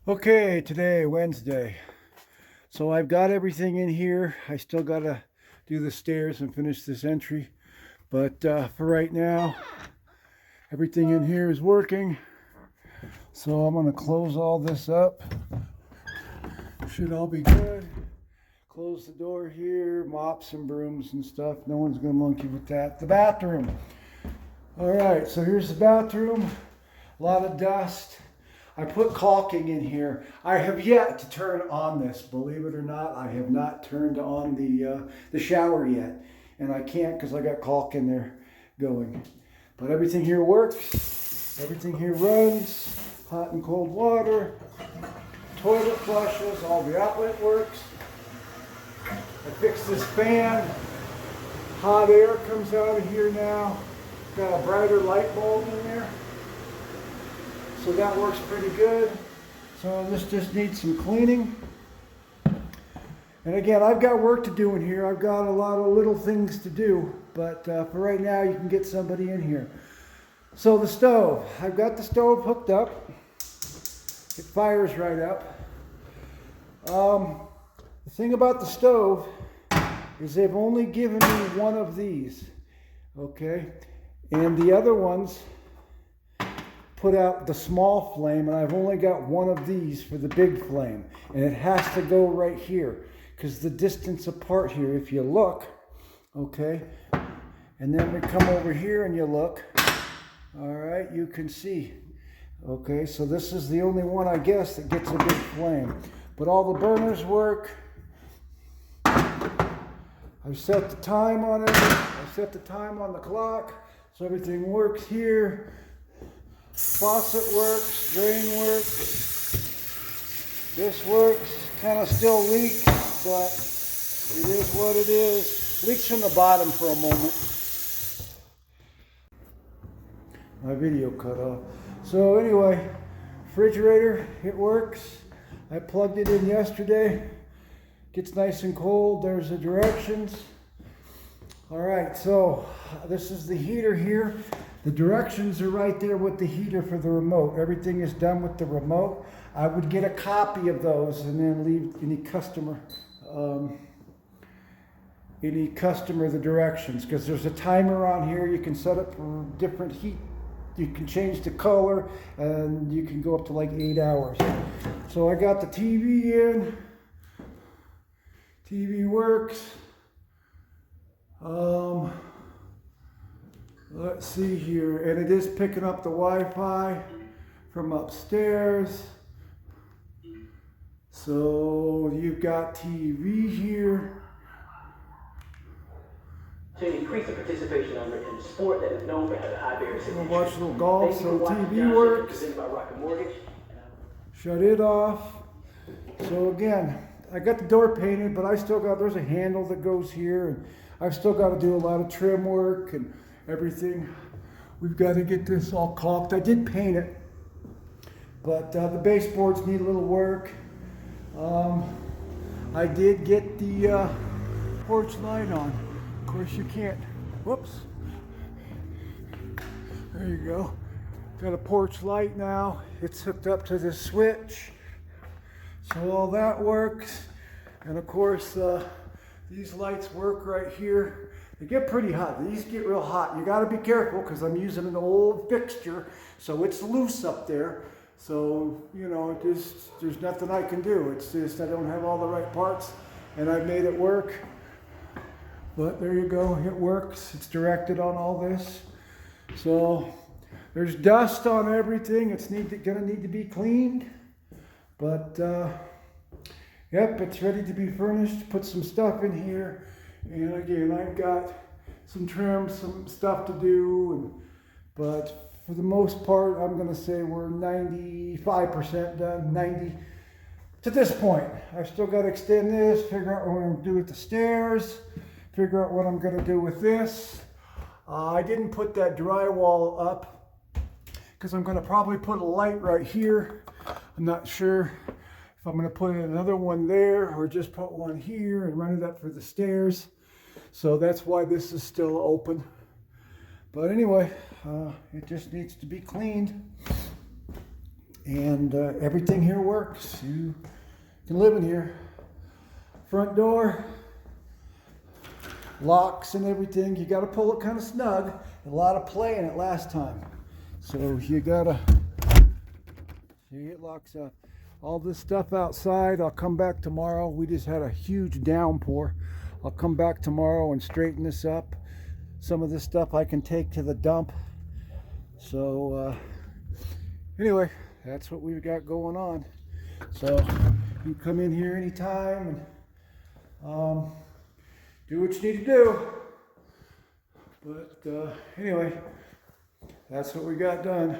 Okay, today, Wednesday. So I've got everything in here. I still got to do the stairs and finish this entry. But for right now, everything in here is working. So I'm going to close all this up. Should all be good. Close the door here, mops and brooms and stuff. No one's going to monkey with that. The bathroom. All right, so here's the bathroom. A lot of dust. I put caulking in here. I have yet to turn on this. Believe it or not, I have not turned on the shower yet. And I can't because I got caulk in there going. But everything here works. Everything here runs. Hot and cold water. Toilet flushes. All the outlet works. I fixed this fan. Hot air comes out of here now. Got a brighter light bulb in there. So that works pretty good. So this just needs some cleaning. And again, I've got work to do in here. I've got a lot of little things to do. But for right now, you can get somebody in here. So the stove. I've got the stove hooked up. It fires right up. The thing about the stove is they've only given me one of these. Okay? And the other ones put out the small flame, and I've only got one of these for the big flame, and it has to go right here because the distance apart here, if you look, okay, and then we come over here and you look, all right, you can see, okay, so this is the only one, I guess, that gets a big flame, but all the burners work. I've set the time on it. I've set the time on the clock, so everything works here. Faucet works, drain works, this works, kind of still leaks, but it is what it is. Leaks from the bottom for a moment. My video cut off. So anyway, refrigerator, it works. I plugged it in yesterday. Gets nice and cold. There's the directions. All right, so this is the heater here. The directions are right there with the heater for the remote. Everything is done with the remote. I would get a copy of those and then leave any customer the directions, because there's a timer on here. You can set up for different heat. You can change the color and you can go up to like 8 hours. So I got the TV in. TV works. Let's see here, and it is picking up the Wi-Fi from upstairs. So you've got TV here. To increase the participation in the sport that is known for having high barriers to entry. We'll watch a little golf, so TV works. Shut it off. So again, I got the door painted, but I still got, there's a handle that goes here, and I've still got to do a lot of trim work and everything. We've got to get this all caulked. I did paint it, but the baseboards need a little work. I did get the porch light on. Of course you can't, whoops. There you go. Got a porch light now. It's hooked up to this switch. So all that works. And of course, these lights work right here. They get pretty hot. These get real hot. You got to be careful because I'm using an old fixture, so it's loose up there. So, you know, there's nothing I can do. It's just I don't have all the right parts, and I made it work. But there you go. It works. It's directed on all this. So there's dust on everything. It's going to need to be cleaned. But, yep, it's ready to be furnished. Put some stuff in here. And again, I've got some trim, some stuff to do, but for the most part, I'm going to say we're 95% done, 90 to this point. I've still got to extend this, figure out what I'm going to do with the stairs, figure out what I'm going to do with this. I didn't put that drywall up because I'm going to probably put a light right here. I'm not sure if I'm going to put another one there or just put one here and run it up for the stairs. So that's why this is still open. But anyway, it just needs to be cleaned. And everything here works. You can live in here. Front door, locks and everything. You got to pull it kind of snug. A lot of play in it last time. So you gotta, it locks up. All this stuff outside, I'll come back tomorrow. We just had a huge downpour. I'll come back tomorrow and straighten this up. Some of this stuff I can take to the dump. So anyway, that's what we've got going on. So you can come in here anytime and do what you need to do. But anyway, that's what we got done.